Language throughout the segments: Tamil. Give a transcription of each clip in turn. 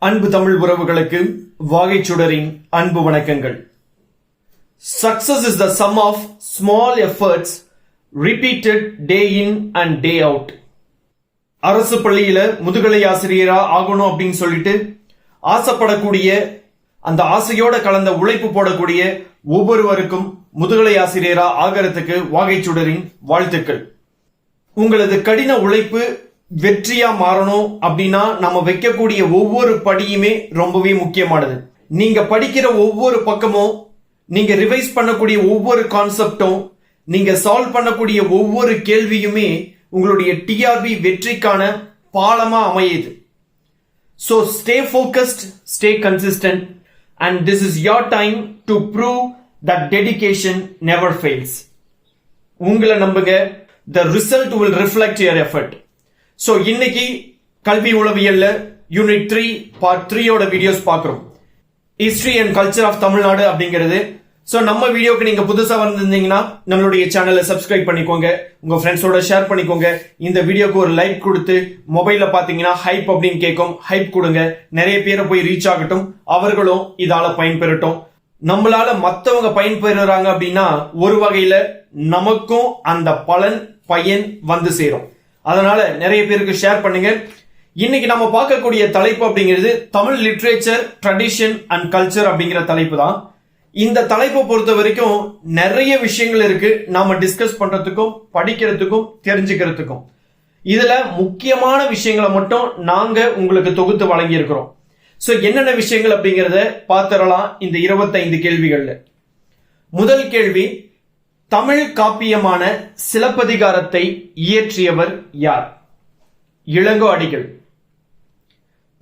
அன்பு தமிழ் உறவுகளுக்கு வாகைச்சுடரின் அன்பு வணக்கங்கள். Success is the sum of small efforts repeated day in and day out. அரசு பள்ளியில முதுகலை ஆசிரியரா ஆகணும் அப்படின்னு சொல்லிட்டு ஆசைப்படக்கூடிய அந்த ஆசையோட கலந்த உழைப்பு போடக்கூடிய ஒவ்வொருவருக்கும் முதுகலை ஆசிரியரா ஆகிறதுக்கு வாகைச்சுடரின் வாழ்த்துக்கள். உங்களது கடின உழைப்பு வெற்றியா மாறணும் அப்படின்னா நம்ம வைக்கக்கூடிய ஒவ்வொரு படியுமே ரொம்பவே முக்கியமானது. நீங்க படிக்கிற ஒவ்வொரு பக்கமும், நீங்க ரிவைஸ் பண்ணக்கூடிய ஒவ்வொரு கான்செப்டும், நீங்க சால்வ் பண்ணக்கூடிய ஒவ்வொரு கேள்வியுமே உங்களுடைய டிஆர்பி வெற்றிக்கான பாலமா அமையுது. So stay focused, stay consistent, and this is your time to prove that dedication never fails. உங்களை நம்புங்க, the result will reflect your effort. So இன்னைக்கு கல்வி உளவியல்ல யூனிட் 3 பார்ட் 3 ஓட வீடியோஸ் பார்க்கிறோம். History and culture of Tamil Nadu அப்படிங்கிறது. சோ நம்ம வீடியோக்கு நீங்க புதுசா வந்திருந்தீங்கன்னா நம்மளுடைய சேனலை சப்ஸ்கிரைப் பண்ணிக்கோங்க, உங்க ஃப்ரெண்ட்ஸோட ஷேர் பண்ணிக்கோங்க. இந்த வீடியோக்கு ஒரு லைக் கொடுத்து மொபைல்ல பாத்தீங்கன்னா ஹைப் அப்படின்னு கேட்கும், ஹைப் கொடுங்க. நிறைய பேரை போய் ரீச் ஆகட்டும், அவர்களும் இதால பயன்பெறட்டும். நம்மளால மத்தவங்க பயன்பெறுறாங்க அப்படின்னா ஒரு வகையில நமக்கும் அந்த பயன் வந்து சேரும். அதனால நிறைய பேருக்கு ஷேர் பண்ணுங்க. இன்னைக்கு நம்ம பார்க்கக்கூடிய தலைப்பு அப்படிங்கிறது Tamil literature, tradition and culture அப்படிங்கிற தலைப்பு தான். இந்த தலைப்பை பொறுத்த வரைக்கும் நிறைய விஷயங்கள் இருக்கு நாம டிஸ்கஸ் பண்றதுக்கும் படிக்கிறதுக்கும் தெரிஞ்சுக்கிறதுக்கும். இதுல முக்கியமான விஷயங்களை மட்டும் நாங்க உங்களுக்கு தொகுத்து வழங்கி இருக்கிறோம். சோ என்னென்ன விஷயங்கள் அப்படிங்கறத பார்த்துடலாம் இந்த 25 கேள்விகள்ல. முதல் கேள்வி, தமிழ் காப்பியமான சிலப்பதிகாரத்தை இயற்றியவர் யார்? இளங்கோ அடிகள்.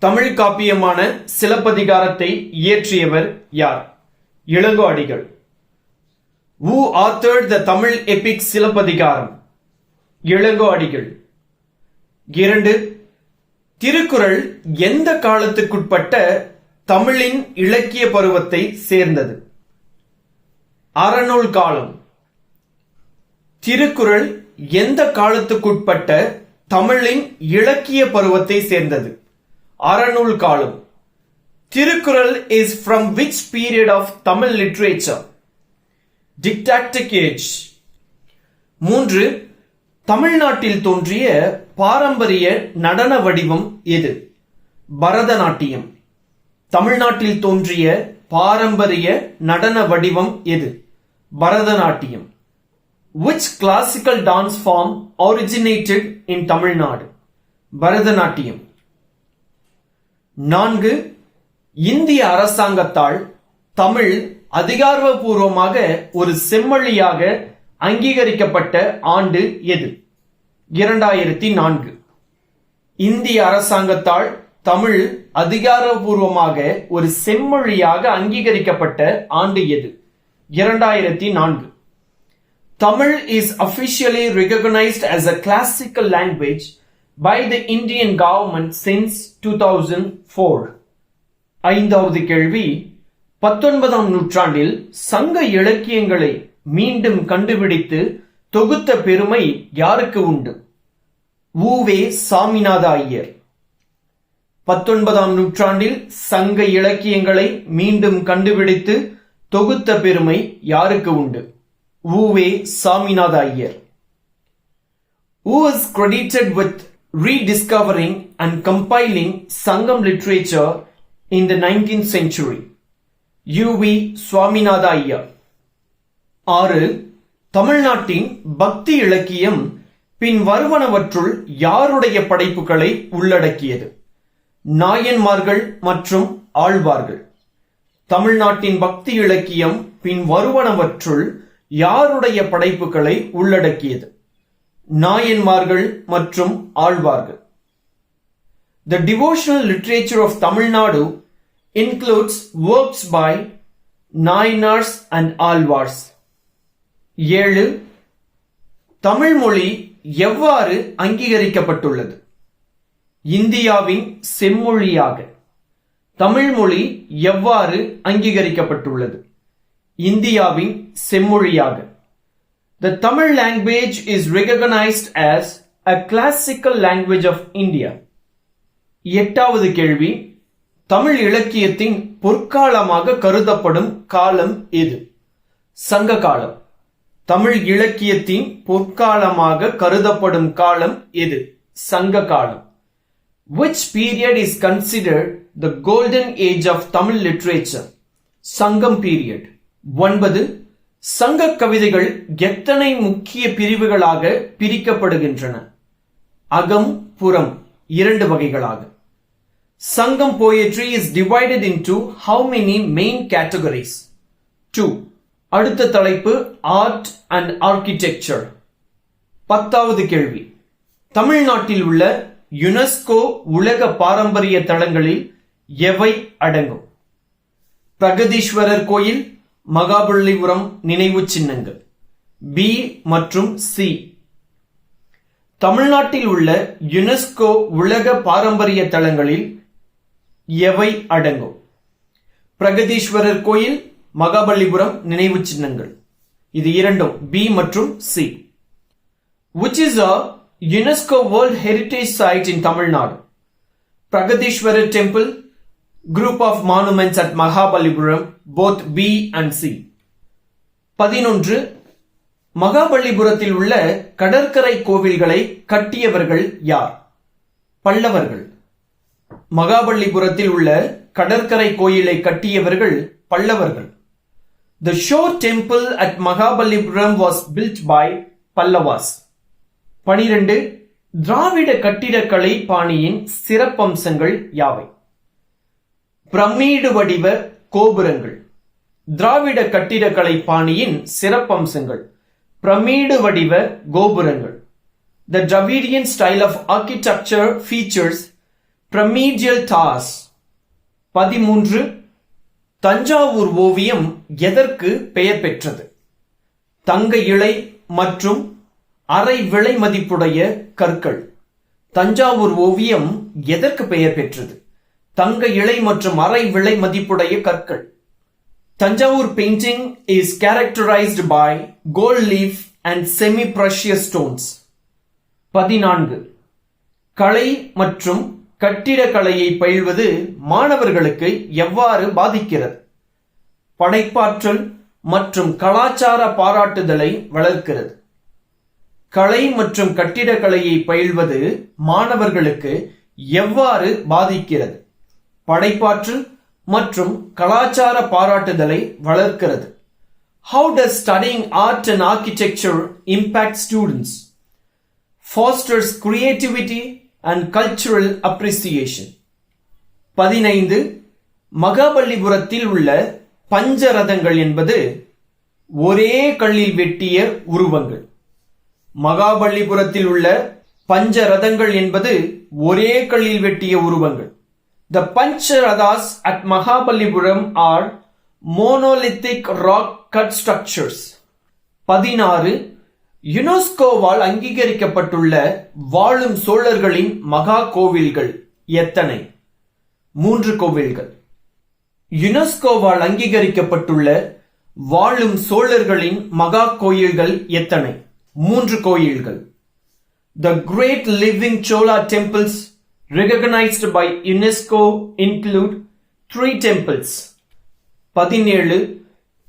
தமிழ் காப்பியமான சிலப்பதிகாரத்தை இயற்றியவர் யார்? இளங்கோ அடிகள். Who authored the Tamil epic Silappatikaram? Ilango அடிகள். 2. திருக்குறள் எந்த காலத்துக்குட்பட்ட தமிழின் இலக்கிய பருவத்தை சேர்ந்தது? அறநூல் காலம். திருக்குறள் எந்த காலத்துக்குட்பட்ட தமிழின் இலக்கிய பருவத்தை சேர்ந்தது? அறநூல் காலம். Thirukkural is from which period of Tamil literature? Didactic age. 3. தமிழ்நாட்டில் தோன்றிய பாரம்பரிய நடன வடிவம் எது? பரதநாட்டியம். தமிழ்நாட்டில் தோன்றிய பாரம்பரிய நடன வடிவம் எது? Bharatanatyam. Which classical dance form originated in Tamil Nadu? Bharatanatyam. 4. இந்திய அரசாங்கத்தால் தமிழ் அதிகாரப்பூர்வமாக ஒரு செம்மொழியாக அங்கீகரிக்கப்பட்ட ஆண்டு எது? 2004. இந்திய அரசாங்கத்தால் தமிழ் அதிகாரப்பூர்வமாக ஒரு செம்மொழியாக அங்கீகரிக்கப்பட்ட ஆண்டு எது? 2004. Tamil is officially recognized as a classical language by the Indian government since 2004. ஐந்தாவது கேள்வி, 19ஆம் நூற்றாண்டில் சங்க இலக்கியங்களை மீண்டும் கண்டுபிடித்து தொகுத்த பெருமை யாருக்கு உண்டு? உவே சாமிநாத ஐயர். 19ஆம் நூற்றாண்டில் சங்க இலக்கியங்களை மீண்டும் கண்டுபிடித்து தொகுத்த பெருமை யாருக்கு உண்டு? உவே Saminatha Iyer. Who is credited with rediscovering and compiling Sangam literature in the 19th century? U.V. Swaminatha Iyer. 6. தமிழ்நாட்டின் பக்தி இலக்கியம் பின் வருவனவற்றுள் யாருடைய படைப்புகளை உள்ளடக்கியது? நாயன்மார்கள் மற்றும் ஆழ்வார்கள். தமிழ்நாட்டின் பக்தி இலக்கியம் பின் வருவனவற்றுள் யாருடைய படைப்புகளை உள்ளடக்கியது? நாயன்மார்கள் மற்றும் ஆழ்வார்கள். The devotional literature of Tamil Nadu includes works by Nayanars and Alvars. 7. Tamil மொழி எவ்வாறு அங்கீகரிக்கப்பட்டுள்ளது? இந்தியாவின் செம்மொழியாக. தமிழ் மொழி எவ்வாறு அங்கீகரிக்கப்பட்டுள்ளது? இந்தியாவின் செம்மொழியாக. The Tamil language is recognized as a classical language of India. எட்டாவது கேள்வி, தமிழ் இலக்கியத்தின் பொற்காலமாக கருதப்படும் காலம் எது? சங்க காலம். தமிழ் இலக்கியத்தின் பொற்காலமாக கருதப்படும் காலம் எது? சங்க காலம். Which period is considered the golden age of Tamil literature? சங்கம் period. 9. சங்க கவிதைகள் எத்தனை முக்கிய பிரிவுகளாக பிரிக்கப்படுகின்றன? அகம், புறம் 2 வகைகளாக. சங்கம் poetry is divided into how many main categories? 2. அடுத்த தலைப்பு ஆர்ட் அண்ட் ஆர்கிடெக்சர். 10வது கேள்வி. தமிழ்நாட்டில் உள்ள யுனெஸ்கோ உலக பாரம்பரிய தளங்களில் எவை அடங்கும்? பிரகதீஸ்வரர் கோயில், மகாபலிபுரம் நினைவு சின்னங்கள். பி மற்றும் சி. தமிழ்நாட்டில் உள்ள யுனெஸ்கோ உலக பாரம்பரிய தளங்களில் எவை அடங்கும்? பிரகதீஸ்வரர் கோயில், மகாபலிபுரம் நினைவு சின்னங்கள். இது இரண்டும் பி மற்றும் C. Which is a UNESCO World Heritage Site in Tamil Nadu? Pragadishwarar Temple, Group of Monuments at Mahabalipuram, both B and C. 11. மகாபலிபுரத்தில் உள்ள கடற்கரை கோவில்களை கட்டியவர்கள் யார்? பல்லவர்கள். மகாபலிபுரத்தில் உள்ள கடற்கரை கோயிலை கட்டியவர்கள் பல்லவர்கள். The shore temple at Mahabalipuram was built by Pallavas. 12. திராவிட கட்டிடக்கலை பாணியின் சிறப்பம்சங்கள் யாவை? பிரமிடு வடிவ கோபுரங்கள். திராவிட கட்டிடக்கலை பாணியின் சிறப்பம்சங்கள் பிரமிடு வடிவ கோபுரங்கள். The Dravidian style of architecture features pyramidal towers. 13. Thanjavur ஓவியம் எதற்கு பெயர் பெற்றது? தங்க இழை மற்றும் அரை விலை மதிப்புடைய கற்கள். தஞ்சாவூர் ஓவியம் எதற்கு பெயர் பெற்றது? தங்க இழை மற்றும் அரை விலை மதிப்புடைய கற்கள். Tanjavur painting is characterized by gold leaf and semi-precious stones. 14. கலை மற்றும் கட்டிடக்கலையை பயில்வது மாணவர்களுக்கு எவ்வாறு பாதிக்கிறது? படைப்பாற்றல் மற்றும் கலாச்சார பாராட்டுதலை வளர்க்கிறது. கலை மற்றும் கட்டிடக்கலையை பயில்வது மாணவர்களுக்கு எவ்வாறு பாதிக்கிறது? படைப்பாற்றல் மற்றும் கலாச்சார பாராட்டுதலை வளர்க்கிறது. How does studying art and architecture impact students? Fosters creativity and cultural appreciation. 15. மகாபலிபுரத்தில் உள்ள பஞ்சரதங்கள் என்பது ஒரே கல்லில் வெட்டிய உருவங்கள். மகாபலிபுரத்தில் உள்ள பஞ்சரதங்கள் என்பது ஒரே கல்லில் வெட்டிய உருவங்கள். The Pancharathas at Mahabalipuram are monolithic rock cut structures. 16. யுனெஸ்கோவால் அங்கீகரிக்கப்பட்டுள்ள வாழும் சோழர்களின் மகா கோவில்கள் எத்தனை? 3 கோவில்கள். யுனெஸ்கோவால் அங்கீகரிக்கப்பட்டுள்ள வாழும் சோழர்களின் மகா கோயில்கள் எத்தனை? 3 கோயில்கள். The great living Chola temples recognized by UNESCO include 3 temples. 17.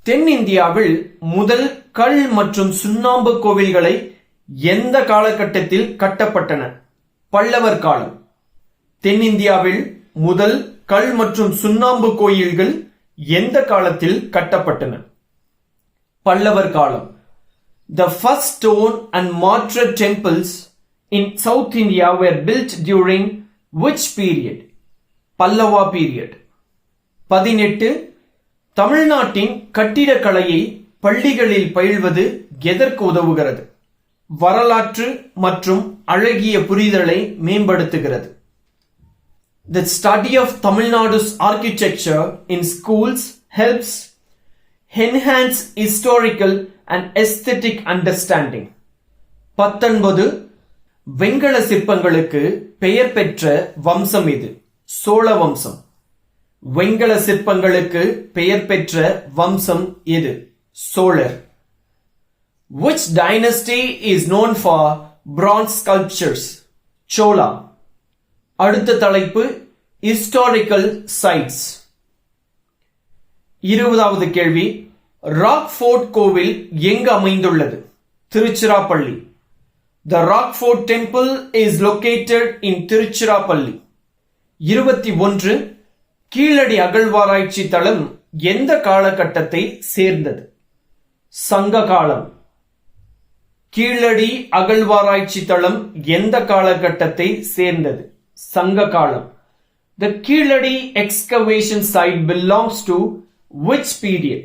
தென்னிந்தியாவில் முதல் கல் மற்றும் சுண்ணாம்பு கோவில்களை எந்த காலகட்டத்தில் கட்டப்பட்டன? பல்லவர் காலம். தென்னிந்தியாவில் முதல் கல் மற்றும் சுண்ணாம்பு கோயில்கள் எந்த காலத்தில் கட்டப்பட்டன? பல்லவர் காலம். The first stone and mortar temples in South India were built during which period? Pallava period. 18. தமிழ்நாட்டின் கட்டிடக்கலையை பள்ளிகளில் பயில்வது எதற்கு உதவுகிறது? வரலாற்று மற்றும் அழகிய புரிதலை மேம்படுத்துகிறது. The study of Tamil Nadu's architecture in schools helps enhance historical and aesthetic understanding. 19. வெண்கல சிற்பங்களுக்கு பெயர் பெற்ற வம்சம் இது? சோழ வம்சம். வெண்கல சிற்பங்களுக்கு பெயர் பெற்ற வம்சம் எது? சோழர். Which dynasty is known for bronze sculptures? Chola. அடுத்த தலைப்பு historical sites. 20வது கேள்வி, ராக்ஃபோர்ட் கோவில் எங்கு அமைந்துள்ளது? Tiruchirappalli. The Rockfort Temple is located in Tiruchirappalli. 21. Keezhadi அகழ்வாராய்ச்சி தளம் எந்த காலகட்டத்தை சேர்ந்தது? சங்க காலம். கீழடி அகழ்வாராய்ச்சி தளம் எந்த காலகட்டத்தை சேர்ந்தது? சங்க காலம். The Keezhadi excavation site belongs to which period?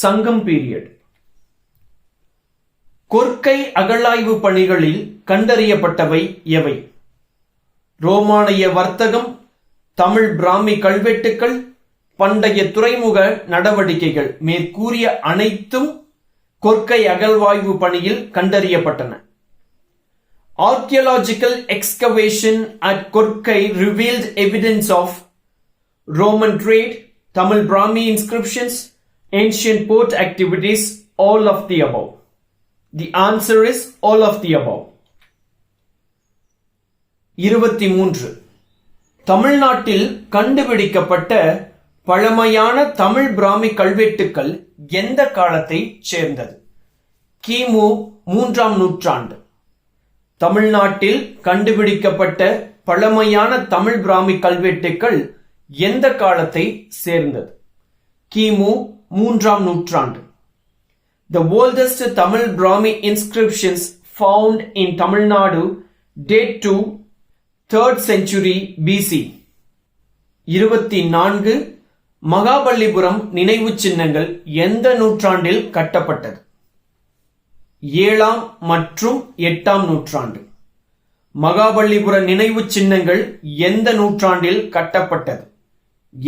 சங்கம் period. கொற்கை அகழாய்வு பணிகளில் கண்டறியப்பட்டவை எவை? ரோமானிய வர்த்தகம், தமிழ் பிராமி கல்வெட்டுக்கள், பண்டைய துறைமுக நடவடிக்கைகள். மேற்கூறிய அனைத்தும் கொற்கை அகழ்வாய்வு பணியில் கண்டறியப்பட்டன. Archaeological excavation at Korkai revealed evidence of Roman trade, Tamil Brahmi inscriptions, ancient port activities, all of the above. The answer is all of the above. 23. தமிழ்நாட்டில் கண்டுபிடிக்கப்பட்ட பழமையான தமிழ் பிராமி கல்வெட்டுக்கள் எந்த காலத்தை சேர்ந்தது? கிமு 3ஆம் நூற்றாண்டு. தமிழ்நாட்டில் கண்டுபிடிக்கப்பட்ட பழமையான தமிழ் பிராமி கல்வெட்டுக்கள் எந்த காலத்தை சேர்ந்தது? கிமு 3ஆம் நூற்றாண்டு. The oldest Tamil Brahmi inscriptions found in Tamil Nadu date to 3rd century BC. 24. Mahabalipuram நினைவு சின்னங்கள் எந்த நூற்றாண்டில் கட்டப்பட்டது? 7ஆம் மற்றும் 8ஆம் நூற்றாண்டு. மகாபலிபுர நினைவு சின்னங்கள் எந்த நூற்றாண்டில் கட்டப்பட்டது?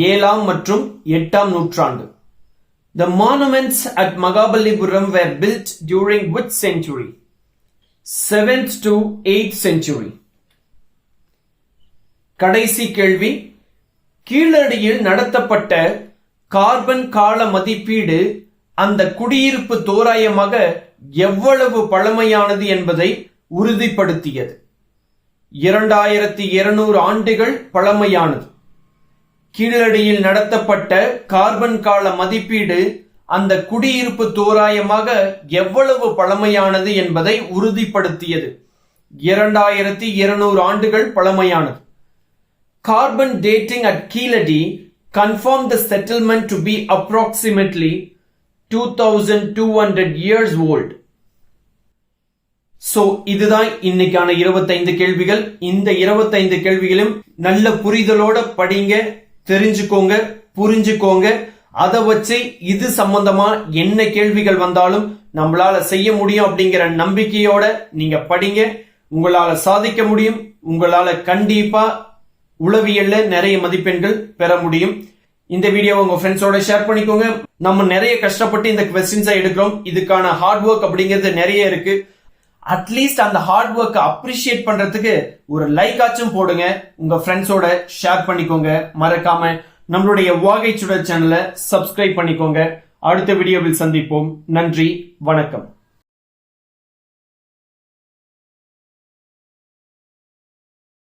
7ஆம் மற்றும் 8ஆம் நூற்றாண்டு. The monuments at Mahabalipuram were built during which century? 7th to 8th century. கடைசி கேள்வி, கீழடியில் நடத்தப்பட்ட கார்பன் கால மதிப்பீடு அந்த குடியிருப்பு தோராயமாக எவ்வளவு பழமையானது என்பதை உறுதிப்படுத்தியது? 2200 ஆண்டுகள் பழமையானது. கீழடியில் நடத்தப்பட்ட கார்பன் கால மதிப்பீடு அந்த குடியிருப்பு தோராயமாக எவ்வளவு பழமையானது என்பதை உறுதிப்படுத்தியது. 2200 ஆண்டுகள் பழமையானது. Carbon dating at Keeladi confirmed the settlement to be approximately 2200 years old. So, இதுதான் இன்னைக்கான 25 கேள்விகள். இந்த 25 கேள்விகளும் நல்ல புரிதலோட படிங்க, தெரிஞ்சுக்கோங்க, புரிஞ்சுக்கோங்க. அதை வச்சு இது சம்பந்தமா என்ன கேள்விகள் வந்தாலும் நம்மளால செய்ய முடியும் அப்படிங்கிற நம்பிக்கையோட நீங்க படிங்க. உங்களால சாதிக்க முடியும். உங்களால கண்டிப்பா உளவியல்ல நிறைய மதிப்பெண்கள் பெற முடியும். இந்த வீடியோ உங்க ஃப்ரெண்ட்ஸோட ஷேர் பண்ணிக்கோங்க. நம்ம நிறைய கஷ்டப்பட்டு இந்த கொஸ்டின்ஸை எடுக்கிறோம். இதுக்கான ஹார்ட் ஒர்க் அப்படிங்கிறது நிறைய இருக்கு. அட்லீஸ்ட் அந்த ஹார்ட் ஒர்க் அப்ரிஷியேட் பண்றதுக்கு ஒரு லைக் ஆச்சும் போடுங்க. உங்க ஃப்ரெண்ட்ஸோட ஷேர் பண்ணிக்கோங்க. மறக்காம நம்மளுடைய வாகை சுடர் சேனலை சப்ஸ்கிரைப் பண்ணிக்கோங்க. அடுத்த வீடியோவில் சந்திப்போம். நன்றி, வணக்கம்.